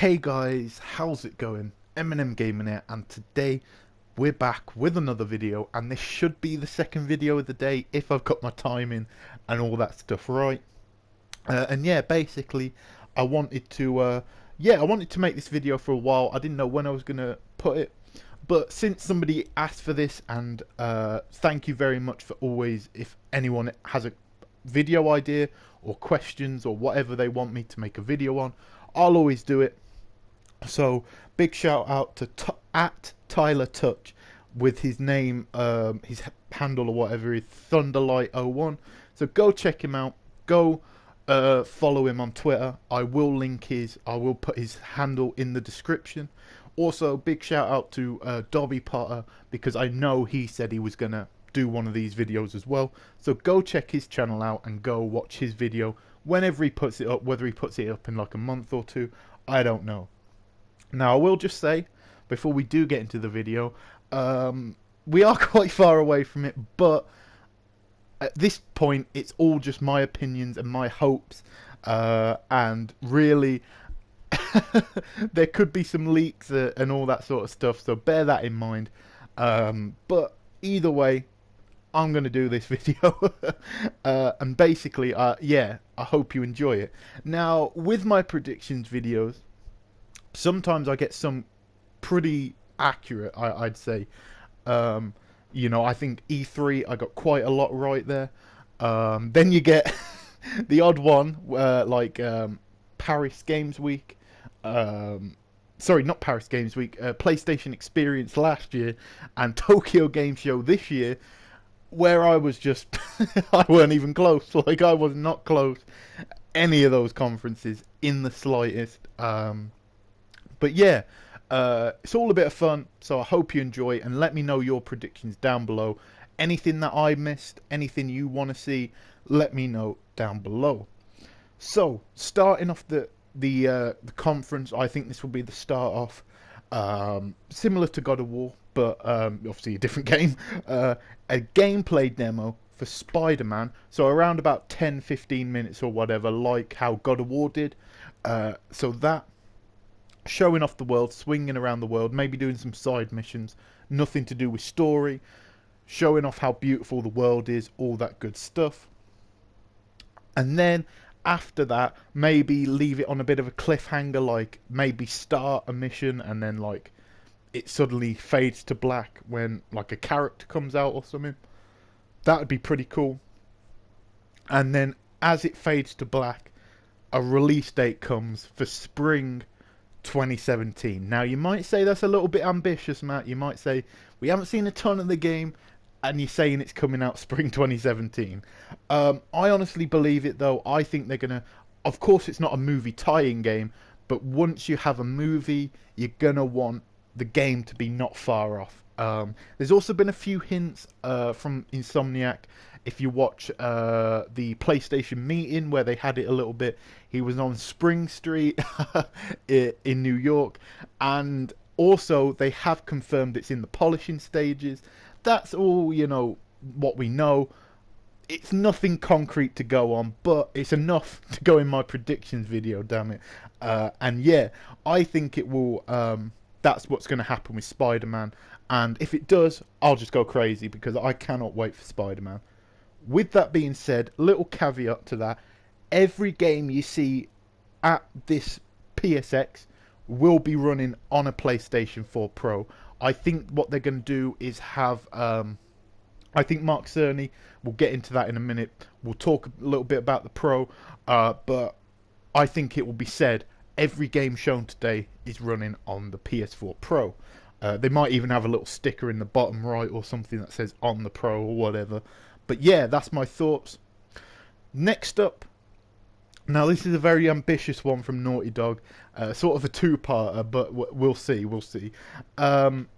Hey guys, how's it going? Eminem Gaming here, and today we're back with another video, and this should be the second video of the day if I've got my timing and all that stuff right. And yeah, basically, I wanted to, I wanted to make this video for a while. I didn't know when I was gonna put it, but since somebody asked for this, and thank you very much for always, if anyone has a video idea or questions or whatever they want me to make a video on, I'll always do it. So big shout out to at Tyler Touch with his name, his handle or whatever is Thunderlight01. So go check him out. Go follow him on Twitter. I will put his handle in the description. Also, big shout out to Dobby Potter, because I know he said he was gonna do one of these videos as well. So go check his channel out and go watch his video whenever he puts it up. Whether he puts it up in like a month or two, I don't know. Now, I will just say, before we do get into the video, we are quite far away from it, but at this point, it's all just my opinions and my hopes, and really, there could be some leaks and all that sort of stuff, so bear that in mind. But either way, I'm going to do this video, and basically, yeah, I hope you enjoy it. Now, with my predictions videos, sometimes I get some pretty accurate, I'd say. You know, I think E3, I got quite a lot right there. Then you get the odd one, like Paris Games Week. Sorry, not Paris Games Week. PlayStation Experience last year and Tokyo Game Show this year, where I was just, I weren't even close. Like, I was not close any of those conferences in the slightest. But yeah, it's all a bit of fun, so I hope you enjoy, and let me know your predictions down below. Anything that I missed, anything you want to see, let me know down below. So, starting off the conference, I think this will be the start off, similar to God of War, but obviously a different game. A gameplay demo for SpiderMan, so around about 10-15 minutes or whatever, like how God of War did. So that, showing off the world, swinging around the world, maybe doing some side missions, nothing to do with story, showing off how beautiful the world is, all that good stuff. And then after that, maybe leave it on a bit of a cliffhanger, like maybe start a mission and then like it suddenly fades to black when like a character comes out or something. That would be pretty cool. And then as it fades to black, a release date comes for spring 2017. Now, you might say that's a little bit ambitious, Matt. You might say we haven't seen a ton of the game and you're saying it's coming out spring 2017. I honestly believe it, though. I think they're gonna, of course it's not a movie tie-in game, but once you have a movie, you're gonna want the game to be not far off. There's also been a few hints from Insomniac. If you watch the PlayStation meeting where they had it a little bit, he was on Spring Street in New York, and also they have confirmed it's in the polishing stages. That's all, you know, what we know. It's nothing concrete to go on, but it's enough to go in my predictions video, damn it. And yeah, I think it will, that's what's going to happen with Spider-Man, and if it does, I'll just go crazy because I cannot wait for Spider-Man. With that being said, little caveat to that, every game you see at this PSX will be running on a PlayStation 4 Pro. I think what they're going to do is have, I think Mark Cerny, we'll get into that in a minute, we'll talk a little bit about the Pro, but I think it will be said, every game shown today is running on the PS4 Pro. They might even have a little sticker in the bottom right or something that says on the Pro or whatever. But yeah, that's my thoughts. Next up, now this is a very ambitious one from Naughty Dog, sort of a two-parter, but we'll see, we'll see.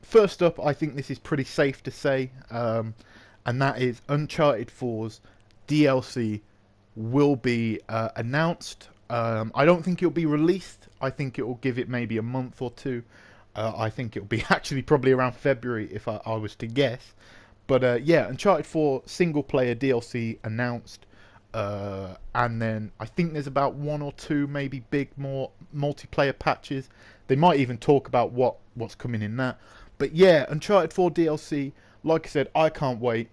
First up, I think this is pretty safe to say, and that is Uncharted 4's DLC will be announced. I don't think it'll be released. I think it will give it maybe a month or two. I think it'll be actually probably around February if I was to guess. But yeah, Uncharted 4 single player DLC announced. And then I think there's about one or two maybe big more multiplayer patches. They might even talk about what's coming in that. But yeah, Uncharted 4 DLC, like I said, I can't wait.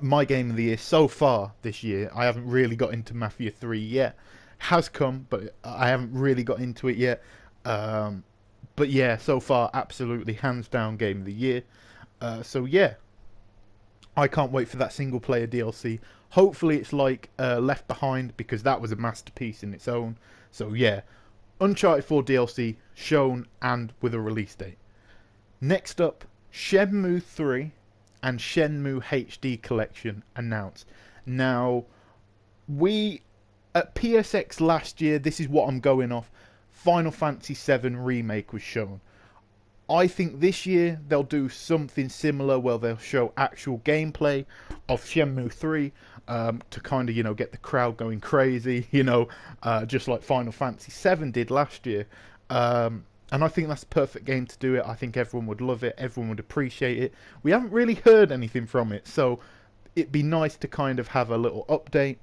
My game of the year so far this year, I haven't really got into Mafia 3 yet. Has come, but I haven't really got into it yet. But yeah, so far, absolutely hands down game of the year. So yeah, I can't wait for that single player DLC. Hopefully it's like Left Behind, because that was a masterpiece in its own. So yeah, Uncharted 4 DLC shown and with a release date. Next up, Shenmue 3 and Shenmue HD Collection announced. Now, we at PSX last year, this is what I'm going off, Final Fantasy VII Remake was shown. I think this year they'll do something similar where they'll show actual gameplay of Shenmue 3 to kind of, get the crowd going crazy, just like Final Fantasy VII did last year. And I think that's the perfect game to do it. I think everyone would love it. Everyone would appreciate it. We haven't really heard anything from it, so it'd be nice to kind of have a little update.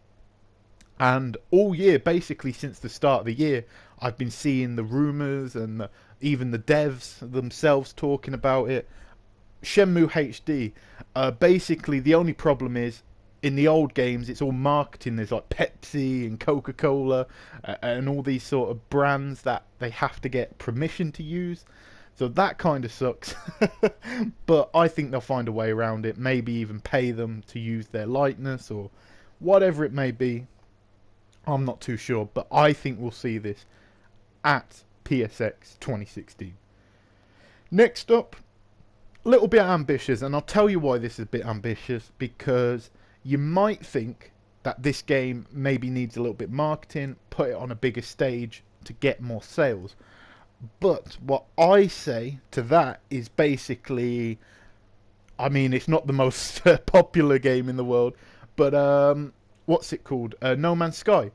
And all year, basically since the start of the year, I've been seeing the rumours and even the devs themselves talking about it. Shenmue HD, basically the only problem is, in the old games, it's all marketing. There's like Pepsi and Coca-Cola and all these sort of brands that they have to get permission to use. So that kind of sucks. But I think they'll find a way around it. Maybe even pay them to use their likeness or whatever it may be. I'm not too sure. But I think we'll see this at PSX 2016. Next up, a little bit ambitious. And I'll tell you why this is a bit ambitious. Because you might think that this game maybe needs a little bit marketing, put it on a bigger stage to get more sales. But what I say to that is basically, I mean, it's not the most popular game in the world, but what's it called? No Man's Sky.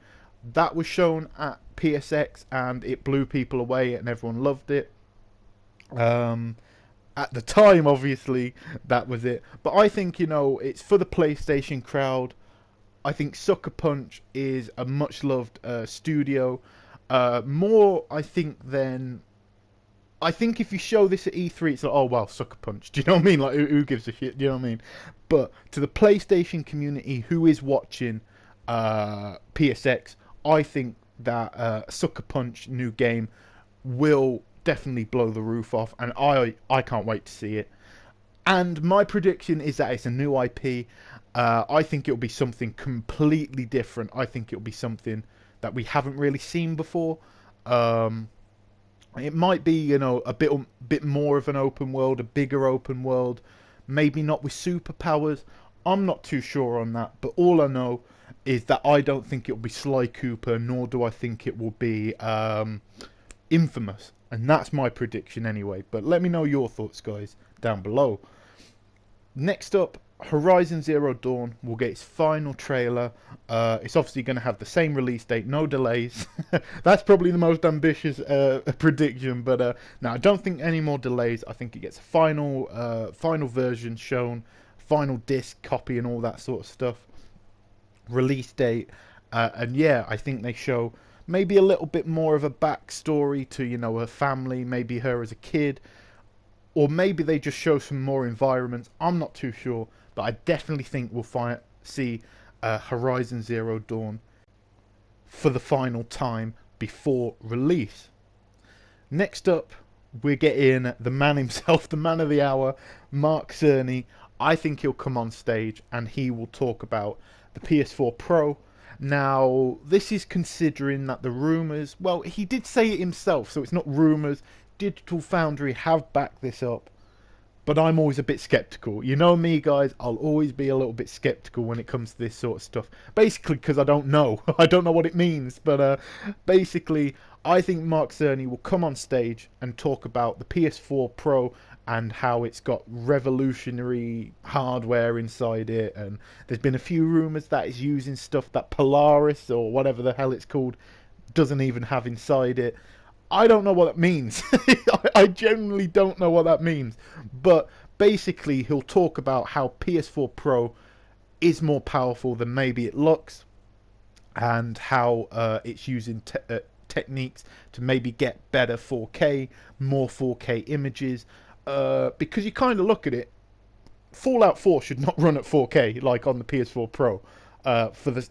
That was shown at PSX and it blew people away and everyone loved it. At the time, obviously, that was it. But I think, it's for the PlayStation crowd. I think Sucker Punch is a much-loved studio. More, I think, than... I think if you show this at E3, it's like, oh, wow, Sucker Punch. Do you know what I mean? Like, who gives a shit? Do you know what I mean? But to the PlayStation community who is watching PSX, I think that Sucker Punch new game will definitely blow the roof off, and I can't wait to see it. And my prediction is that it's a new IP. I think it'll be something completely different. I think it'll be something that we haven't really seen before. It might be, a bit more of an open world, a bigger open world, maybe not with superpowers. I'm not too sure on that, but all I know is that I don't think it'll be Sly Cooper, nor do I think it will be Infamous. And that's my prediction anyway. But let me know your thoughts, guys, down below. Next up, Horizon Zero Dawn will get its final trailer. It's obviously going to have the same release date, no delays. That's probably the most ambitious prediction. But no, I don't think any more delays. I think it gets a final version shown, final disc copy and all that sort of stuff. Release date. And yeah, I think they show maybe a little bit more of a backstory to, her family, maybe her as a kid. Or maybe they just show some more environments. I'm not too sure. But I definitely think we'll see Horizon Zero Dawn for the final time before release. Next up, we're getting the man himself, the man of the hour, Mark Cerny. I think he'll come on stage and he will talk about the PS4 Pro. Now, this is considering that the rumours... Well, he did say it himself, so it's not rumours. Digital Foundry have backed this up. But I'm always a bit sceptical. You know me, guys. I'll always be a little bit sceptical when it comes to this sort of stuff. Basically, because I don't know. I don't know what it means. But basically, I think Mark Cerny will come on stage and talk about the PS4 Pro and how it's got revolutionary hardware inside it. And there's been a few rumours that it's using stuff that Polaris, or whatever the hell it's called, doesn't even have inside it. I don't know what that means. I genuinely don't know what that means. But basically, he'll talk about how PS4 Pro is more powerful than maybe it looks, and how it's using techniques to maybe get better 4K, more 4K images. Because you kind of look at it, Fallout 4 should not run at 4K like on the PS4 Pro for the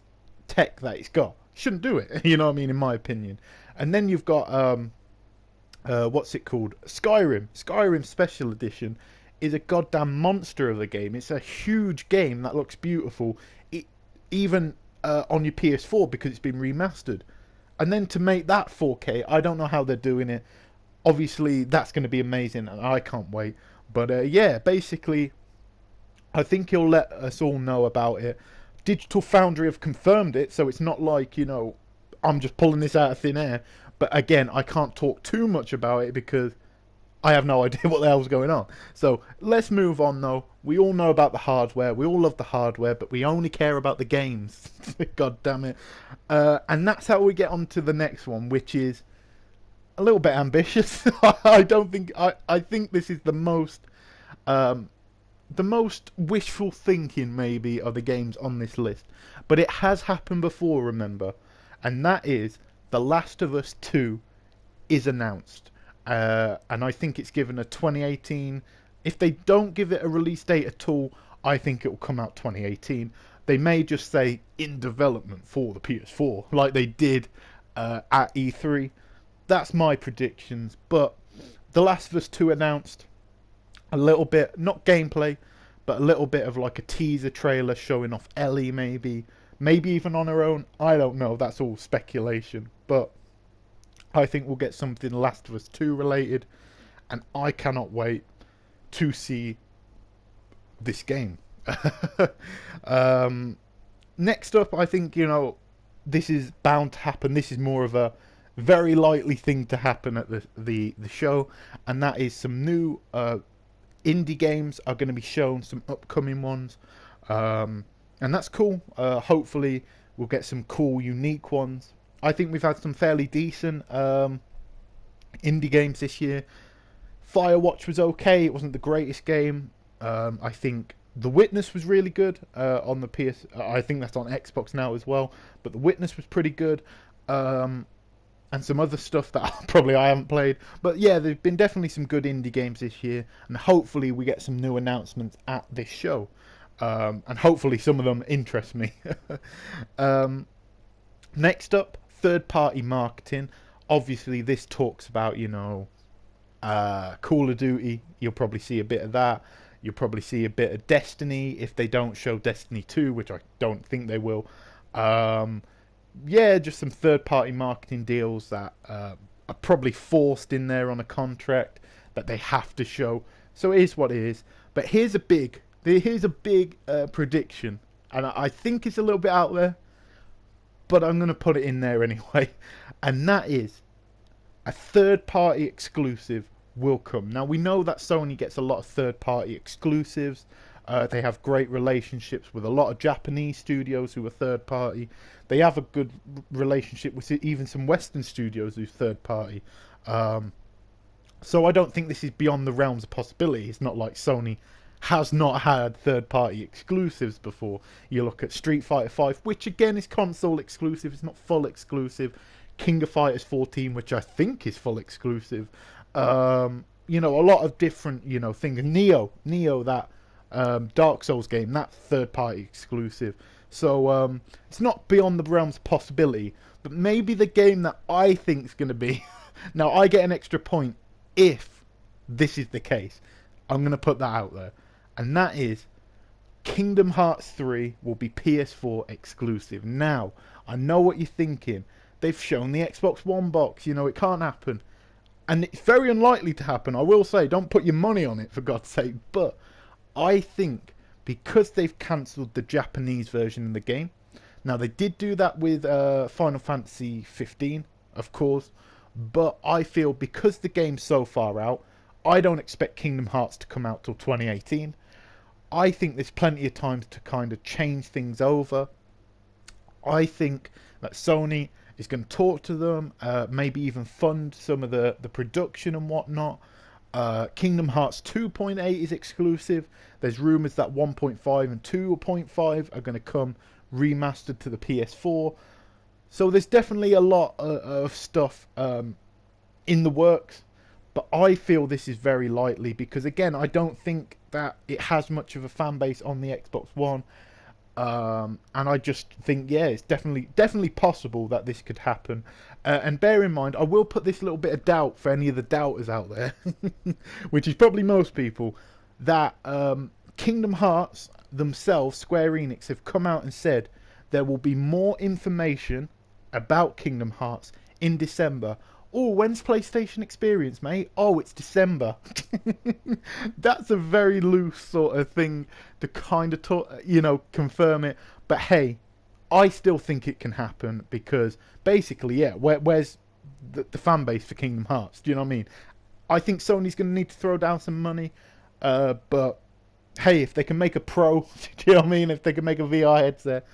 tech that it's got. Shouldn't do it, you know what I mean, in my opinion. And then you've got what's it called? Skyrim. Skyrim Special Edition is a goddamn monster of a game. It's a huge game that looks beautiful, even on your PS4 because it's been remastered. And then to make that 4K, I don't know how they're doing it. Obviously, that's going to be amazing, and I can't wait. But yeah, basically, I think he'll let us all know about it. Digital Foundry have confirmed it, so it's not like, you know, I'm just pulling this out of thin air. But again, I can't talk too much about it because I have no idea what the hell's going on. So let's move on though. We all know about the hardware. We all love the hardware, but we only care about the games. God damn it. And that's how we get on to the next one, which is a little bit ambitious. I think this is the most wishful thinking maybe of the games on this list. But it has happened before, remember. And that is The Last of Us 2 is announced. And I think it's given a 2018. If they don't give it a release date at all, I think it will come out 2018. They may just say in development for the PS4, like they did at E3. That's my predictions. But The Last of Us 2 announced a little bit, not gameplay, but a little bit of like a teaser trailer showing off Ellie, maybe even on her own. I don't know. That's all speculation. But I think we'll get something Last of Us 2 related, and I cannot wait to see this game. Next up, I think, you know, this is bound to happen. This is more of a very likely thing to happen at the show, and that is some new indie games are going to be shown, some upcoming ones, and that's cool. Hopefully we'll get some cool, unique ones. I think we've had some fairly decent indie games this year. Firewatch was okay. It wasn't the greatest game. I think The Witness was really good on the PS. I think that's on Xbox now as well. But The Witness was pretty good. And some other stuff that probably I haven't played. But yeah, there's been definitely some good indie games this year. And hopefully we get some new announcements at this show. And hopefully some of them interest me. Next up, third-party marketing. Obviously, this talks about, you know, Call of Duty. You'll probably see a bit of that. You'll probably see a bit of Destiny if they don't show Destiny 2, which I don't think they will. Yeah, just some third-party marketing deals that are probably forced in there on a contract that they have to show. So it is what it is. But here's a big prediction, and I think it's a little bit out there, but I'm going to put it in there anyway, and that is a third-party exclusive will come. Now, we know that Sony gets a lot of third-party exclusives. They have great relationships with a lot of Japanese studios who are third-party. They have a good relationship with even some Western studios who's third-party. So I don't think this is beyond the realms of possibility. It's not like Sony has not had third-party exclusives before. You look at Street Fighter 5, which again is console exclusive. It's not full exclusive. King of Fighters 14, which I think is full exclusive. You know, a lot of different, you know, things. Neo, that Dark Souls game, that's third-party exclusive. So it's not beyond the realms of possibility. But maybe the game that I think is going to be... Now, I get an extra point if this is the case. I'm going to put that out there. And that is Kingdom Hearts 3 will be PS4 exclusive. Now, I know what you're thinking. They've shown the Xbox One box. You know, it can't happen. And it's very unlikely to happen. I will say, don't put your money on it, for God's sake. But I think because they've cancelled the Japanese version of the game. Now, they did do that with Final Fantasy 15, of course. But I feel because the game's so far out, I don't expect Kingdom Hearts to come out till 2018. I think there's plenty of time to kind of change things over. I think that Sony is going to talk to them, maybe even fund some of the production and whatnot. Kingdom Hearts 2.8 is exclusive. There's rumours that 1.5 and 2.5 are going to come remastered to the PS4. So there's definitely a lot of stuff in the works. But I feel this is very likely because, again, I don't think that it has much of a fan base on the Xbox One. And I just think, yeah, it's definitely possible that this could happen. And bear in mind, I will put this little bit of doubt for any of the doubters out there, which is probably most people, that Kingdom Hearts themselves, Square Enix, have come out and said there will be more information about Kingdom Hearts in December. Oh, when's PlayStation Experience, mate? Oh, it's December. That's a very loose sort of thing to kind of, confirm it. But hey, I still think it can happen because basically, yeah, where's the fan base for Kingdom Hearts? Do you know what I mean? I think Sony's going to need to throw down some money. But hey, if they can make a Pro, do you know what I mean? If they can make a VR headset,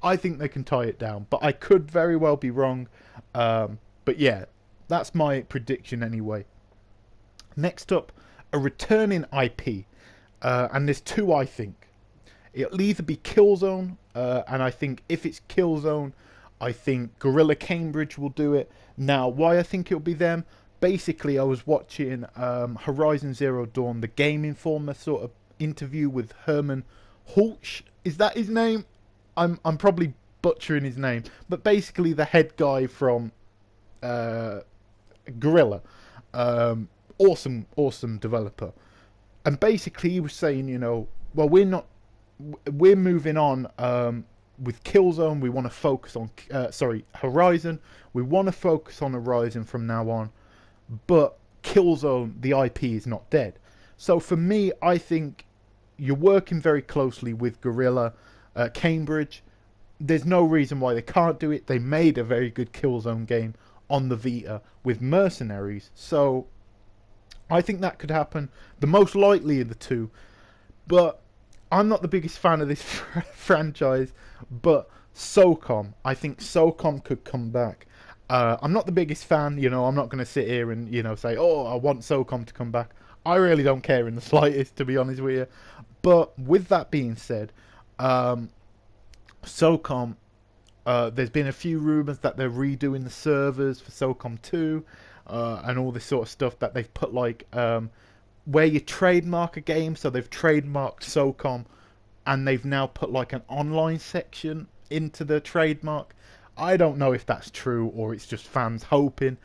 I think they can tie it down. But I could very well be wrong. But yeah. That's my prediction anyway. Next up, a returning IP. And there's two, I think. It'll either be Killzone, and I think if it's Killzone, I think Guerrilla Cambridge will do it. Now, why I think it'll be them? Basically, I was watching Horizon Zero Dawn, the Game Informer sort of interview with Herman Hulch. Is that his name? I'm probably butchering his name. But basically, the head guy from Guerrilla, awesome developer, and basically he was saying, well, we're moving on with Killzone. We want to focus on Horizon. We want to focus on Horizon from now on, but Killzone, the IP, is not dead. So for me, I think you're working very closely with Guerrilla Cambridge. There's no reason why they can't do it. They made a very good Killzone game on the Vita with Mercenaries, so I think that could happen. The most likely of the two, but I'm not the biggest fan of this franchise. But SOCOM, I think SOCOM could come back. I'm not the biggest fan, I'm not going to sit here and say, oh, I want SOCOM to come back. I really don't care in the slightest, to be honest with you. But with that being said, SOCOM, there's been a few rumours that they're redoing the servers for SOCOM 2 and all this sort of stuff, that they've put where you trademark a game. So they've trademarked SOCOM and they've now put an online section into the trademark. I don't know if that's true or it's just fans hoping.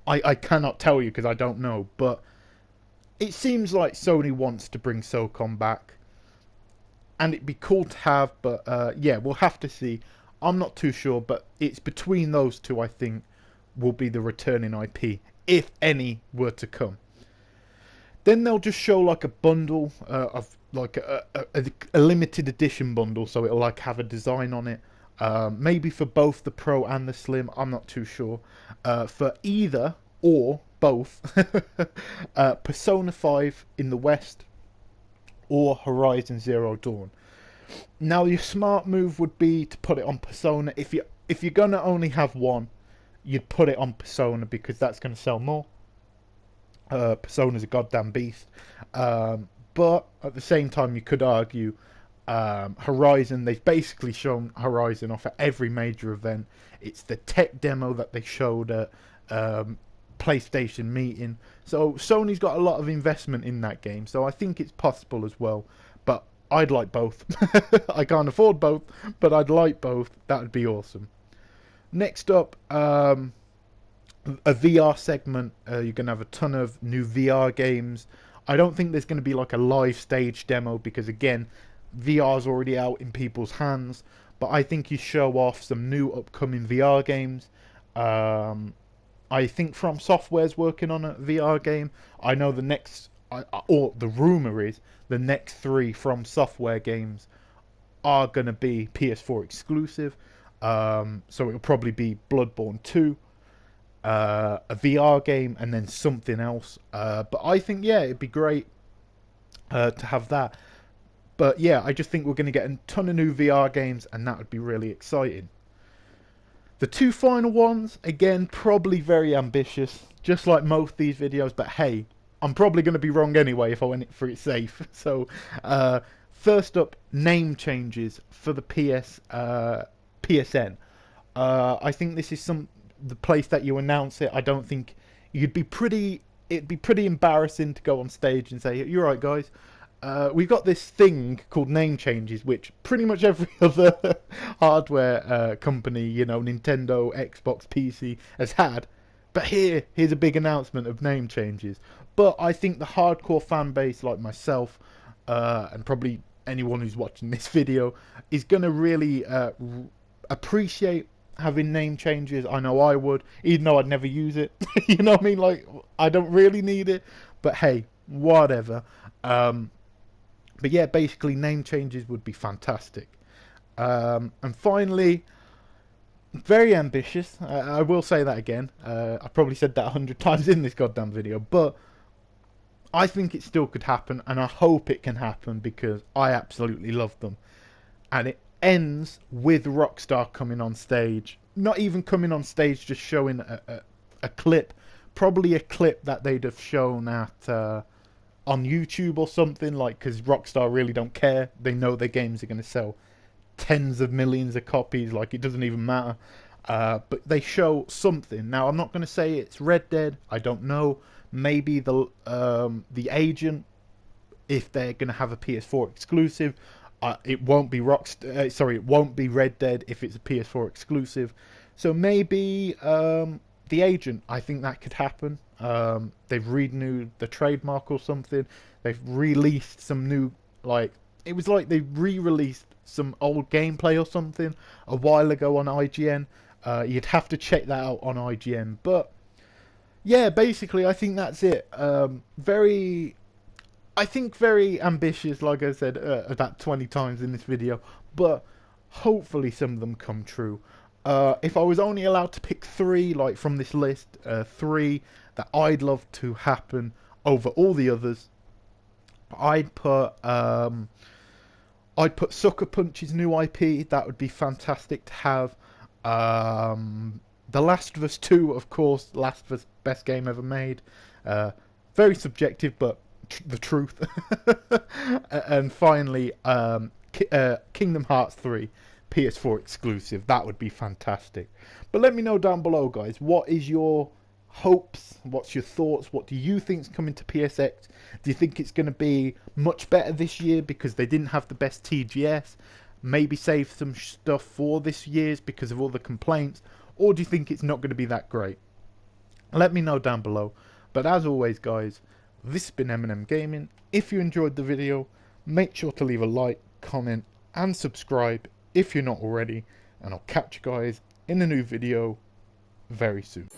I cannot tell you because I don't know. But it seems like Sony wants to bring SOCOM back. And it'd be cool to have, but yeah, we'll have to see. I'm not too sure, but it's between those two, I think, will be the returning IP, if any were to come. Then they'll just show a bundle of a limited edition bundle, so it'll have a design on it. Maybe for both the Pro and the Slim, I'm not too sure. For either or both, Persona 5 in the West or Horizon Zero Dawn. Now, your smart move would be to put it on Persona. If you're gonna only have one, you'd put it on Persona because that's gonna sell more. Persona's a goddamn beast. But at the same time, you could argue Horizon. They've basically shown Horizon off at every major event. It's the tech demo that they showed at PlayStation meeting. So Sony's got a lot of investment in that game. So I think it's possible as well. But I'd like both. I can't afford both, but I'd like both. That would be awesome. Next up, a VR segment. You're going to have a ton of new VR games. I don't think there's going to be a live stage demo because, again, VR's already out in people's hands. But I think you show off some new upcoming VR games. I think From Software's working on a VR game. I know the next, or the rumor is, the next 3 From Software games are going to be PS4 exclusive. So it'll probably be Bloodborne 2, a VR game, and then something else. But I think, yeah, it'd be great to have that. But yeah, I just think we're going to get a ton of new VR games, and that would be really exciting. The 2 final ones, again, probably very ambitious, just like most of these videos. But hey, I'm probably going to be wrong anyway if I went for it safe. So, first up, name changes for the PSN. I think this is the place that you announce it. I don't think it'd be pretty embarrassing to go on stage and say, "You're right, guys. We've got this thing called name changes, which pretty much every other hardware company, you know, Nintendo, Xbox, PC, has had. But here's a big announcement of name changes." But I think the hardcore fan base, like myself, and probably anyone who's watching this video, is going to really appreciate having name changes. I know I would, even though I'd never use it. You know what I mean? Like, I don't really need it, but hey, whatever. But yeah, basically name changes would be fantastic. And finally, very ambitious. I will say that again. I probably said that 100 times in this goddamn video, but I think it still could happen, and I hope it can happen because I absolutely love them. And it ends with Rockstar coming on stage. Not even coming on stage, just showing a clip. Probably a clip that they'd have shown at on YouTube or something, like, because Rockstar really don't care. They know their games are going to sell tens of millions of copies, like it doesn't even matter. But they show something. Now, I'm not going to say it's Red Dead. I don't know. Maybe the agent, if they're going to have a PS4 exclusive. It won't be it won't be Red Dead if it's a PS4 exclusive. So maybe the agent. I think that could happen. They've renewed the trademark or something. They've released some new, like, it was like they re-released some old gameplay or something a while ago on IGN. You'd have to check that out on IGN. But yeah, basically, I think that's it. Very ambitious, like I said about 20 times in this video, but hopefully some of them come true. If I was only allowed to pick three, like from this list, three that I'd love to happen over all the others, I'd put Sucker Punch's new IP. That would be fantastic to have. The Last of Us 2, of course. Last of Us, best game ever made. Very subjective, but the truth. And finally, Kingdom Hearts 3, PS4 exclusive. That would be fantastic. But let me know down below, guys. What is your hopes? What's your thoughts? What do you think is coming to PSX? Do you think it's going to be much better this year because they didn't have the best TGS? Maybe save some stuff for this year's because of all the complaints? Or do you think it's not going to be that great? Let me know down below. But as always, guys, this has been M&M Gaming. If you enjoyed the video, make sure to leave a like, comment, and subscribe if you're not already. And I'll catch you guys in a new video very soon.